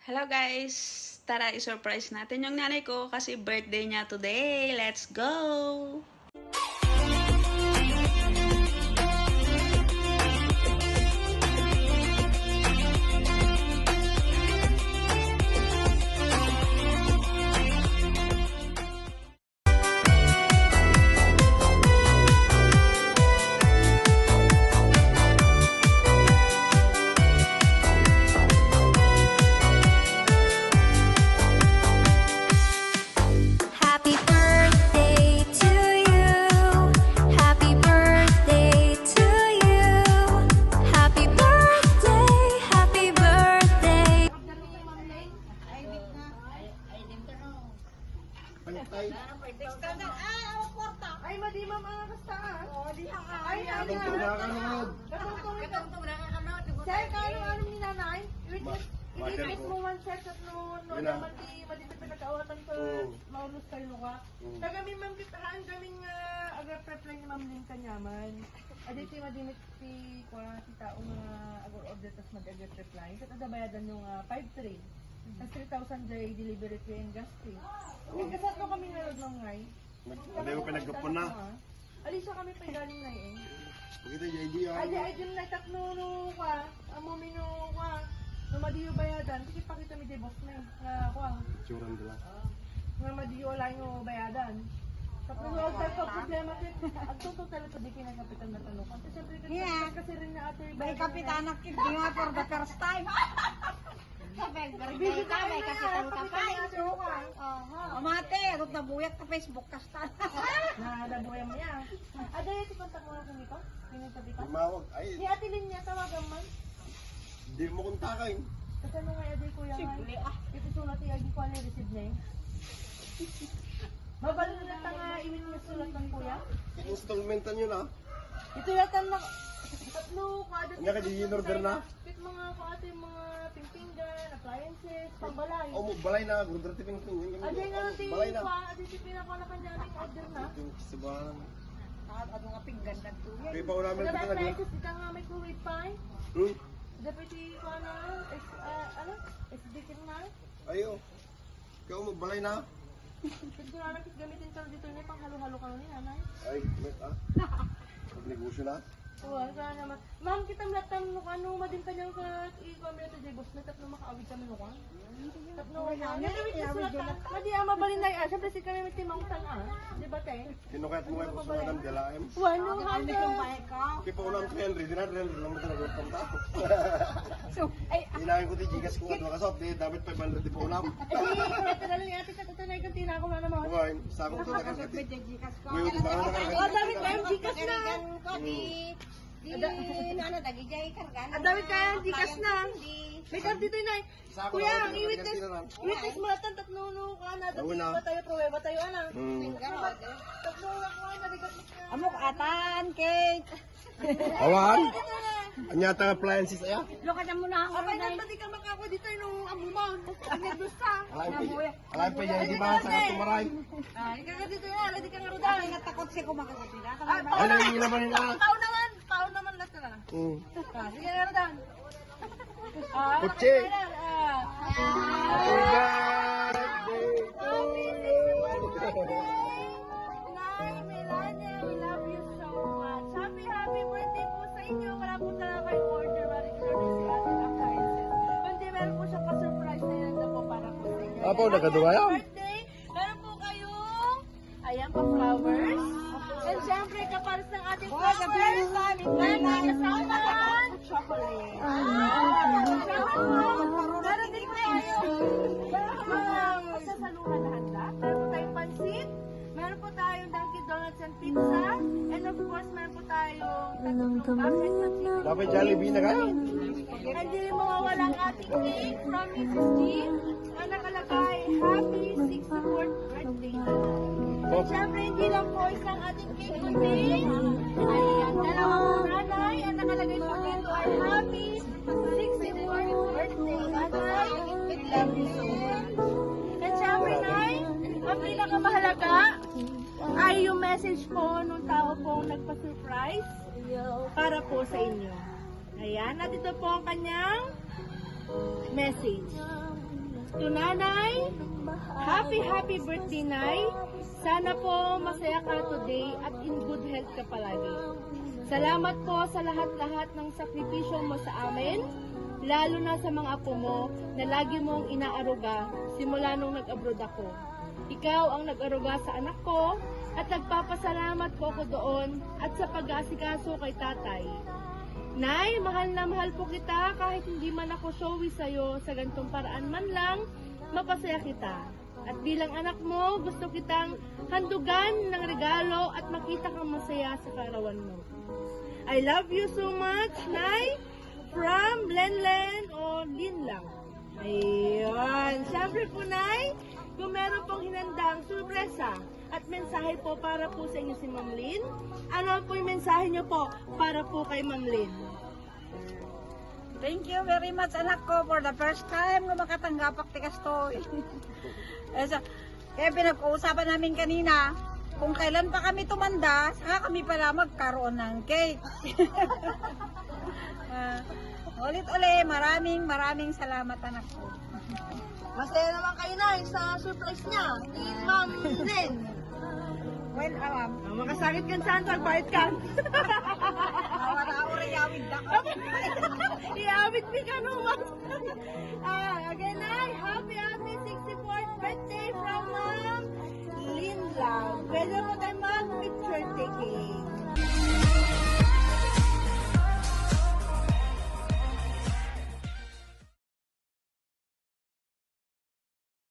Hello guys! Tara, i-surprise natin yung nanay ko kasi birthday niya today. Let's go! Happy birthday to you. Happy birthday to you. Happy birthday, happy birthday. Ay, madi ma'am ang kastaan. Oo, di ha. Ay, Katong nakakanood. Sir, kano ni nanay? Water I-request ko. mo man, sir, sa no Yun na. naman di pinag-awatan ko, Oo. maulus kayo ka. Kami ma'am, kitahan kaming agrap-reply ni ma'am Lynn Kanyaman. Aditi madimit si si tao nga agor-order tas mag-agrap-reply. Kata bayadan yung 5-3. Tas 3,000 day delivery fee and gas fee. Kasat ko kami nalod ng ngay. Hindi ko pinagkapon na. Alisa kami pa galing na eh. Pagkita yung idea. Ay dun na takno ka. Amo mino ka. Numadiyo bayadan. Sige pakita mi debos na eh. Nga ka. Tsuran dala. Nga madiyo lang yung bayadan. Tapos wala tayo problema din. At totoo talaga di kinakapitan na tanong. Kasi siyempre kasi rin na ate. May kapitanak kid di nga for the first time. Sabi, birthday ka, may kapitan ka pa. Amate, rot na buyat ka Facebook kasta. Nadabuhay mo yan. Ada yung kontak mo na kumiko? Yung sabi ka? Tumawag. Ay, Si ate Linya tawagan man. hindi mo kontakin. Kasi nung nga ade kuya nga. Simple ah. Ito sulat yung agi ko ano receive na eh. Mabalo na lang nga iwin mo sulat ng kuya. Installmentan nyo na. Ito yata na tatlo kada Nga ka di in-order na. Kit mga kuate mga pingpinggan, appliances, pangbalay. O mo, balay na. Kung dati ping Ade nga natin balay na. pa, ade si pinako na kanya ng order na. Yung sabahan. Ano nga pinggan na tuya. Kaya pa unamin Wala kita ba nag- appliances kita nga microwave pa eh. Hmm? Dapat ko na ano? SD kin na. Ayo. Kaya mo, balay na. Kit ko na kit gamitin sa dito ni pang halo-halo ka ni nanay. Ay, met ah. Pag-negosyo na. Oo, sana naman. Ma'am, kita mlatan mo ano, madin kanyang ka i-comment ito jay boss na tatlo makaawid kami no ka. Tatlo na. Nilawit na sulatan. Madi ama balinday ah. Siyempre si kami timangtan ah. Di ba te? Kinukayat mo ngayon po sa madam Jalaim. Wano Hindi halo. kang bahay ka. Kaya pa unamin si Henry. Di na Henry lang mo talaga ang tao. So, ay, Inahin ko di Gigas ko nga kasop. Di dapat 500 di pa unam. Eh, ito na lang yata sa tatanay kang tina ko na naman. Ngayon, sa akong tulad nakasot kang may jikas ko. Ngayon, di ba ako Oh, nakakaganda? dami kayong jikas na. Ko di ano dagi jay kargan. Ang dami kayong jikas na. May card dito na. Sa ako Kuya, lang, i-witness. nagkaganti na lang. Witness mo natin tatlo no ka na. Gawin na. Ba tayo pruweba tayo ana. Tatlo na ko na bigat na. Amok atan, cake. Awan? Anya tang appliances aya? Luka na muna ako Okay, rin. nang di ka makako dito nung amuman. Ang gusta. Alay pa yan, di ba sa tumaray? Ah, ikaw ka dito na, di ka nga Dahil rudan. nga takot siya kumakakatira. Ano yung ilaban nila? Pao naman lahat na. Ah, sige nga rudan. Kutsi! Ah, Happy birthday to you! Nay, Melania, we love you so much. Happy birthday po sa inyo. Wala po talaga kayong order. Maraming si Ate Appliances. Kundi meron po siyang pa-surprise na yan na po para po sa inyo. Apo, nakaduwa yan. Birthday, meron po kayong, ayan pa flowers. And syempre, kapares ng ating flowers. Meron na kasaman. Chocolate. Meron din tayo. Meron po mga sasaluhan na handa. Meron po tayong pansit. Meron po tayong Dunkin' Donuts and Pizza. And of course, meron po tayong tatlong box and pansit. Dapat Jollibee na kayo. Hindi rin mawawala ang ating cake from Mrs. G na nakalagay, Happy 64th birthday. At syempre, hindi lang po isang ating cake kundi ayan, dalawang nanay ang nakalagay po dito ay Happy 64th birthday. Nanay, we love you so much. At syempre, Nay, ang pinakamahalaga ay yung message po nung tao pong nagpa-surprise para po sa inyo. Ayan, at ito po ang kanyang message. To Nanay, happy birthday, Nay. Sana po masaya ka today at in good health ka palagi. Salamat po sa lahat-lahat ng sakripisyo mo sa amin, lalo na sa mga apo mo na lagi mong inaaruga simula nung nag-abroad ako. Ikaw ang nag-aruga sa anak ko at nagpapasalamat po ako doon at sa pag-aasikaso kay tatay. Nay, mahal na mahal po kita kahit hindi man ako showy sa'yo sa gantong paraan man lang, mapasaya kita. At bilang anak mo, gusto kitang handugan ng regalo at makita kang masaya sa kaarawan mo. I love you so much, Nay, from Lenlen o Linlang. Ayun. Siyempre po, Nay, kung meron pong hinandang sorpresa at mensahe po para po sa inyo si Ma'am Lynn, ano po yung mensahe niyo po para po kay Ma'am Lynn? Thank you very much, anak ko, for the first time nga makatanggap ak tikas to. Kaya pinag-uusapan namin kanina, kung kailan pa kami tumanda, saka kami pala magkaroon ng cake. Ulit-uli, maraming salamat, anak ko. Masaya naman kayo na sa surprise niya ni Ma'am Lynn. Well, Makasakit ka saan, tagbayad ka. awara-awara yawid na ko. Iawit mi ka naman. Again, Nay, happy 64th birthday from Ma'am Lynn Lang. Pwede mo tayo mag-meet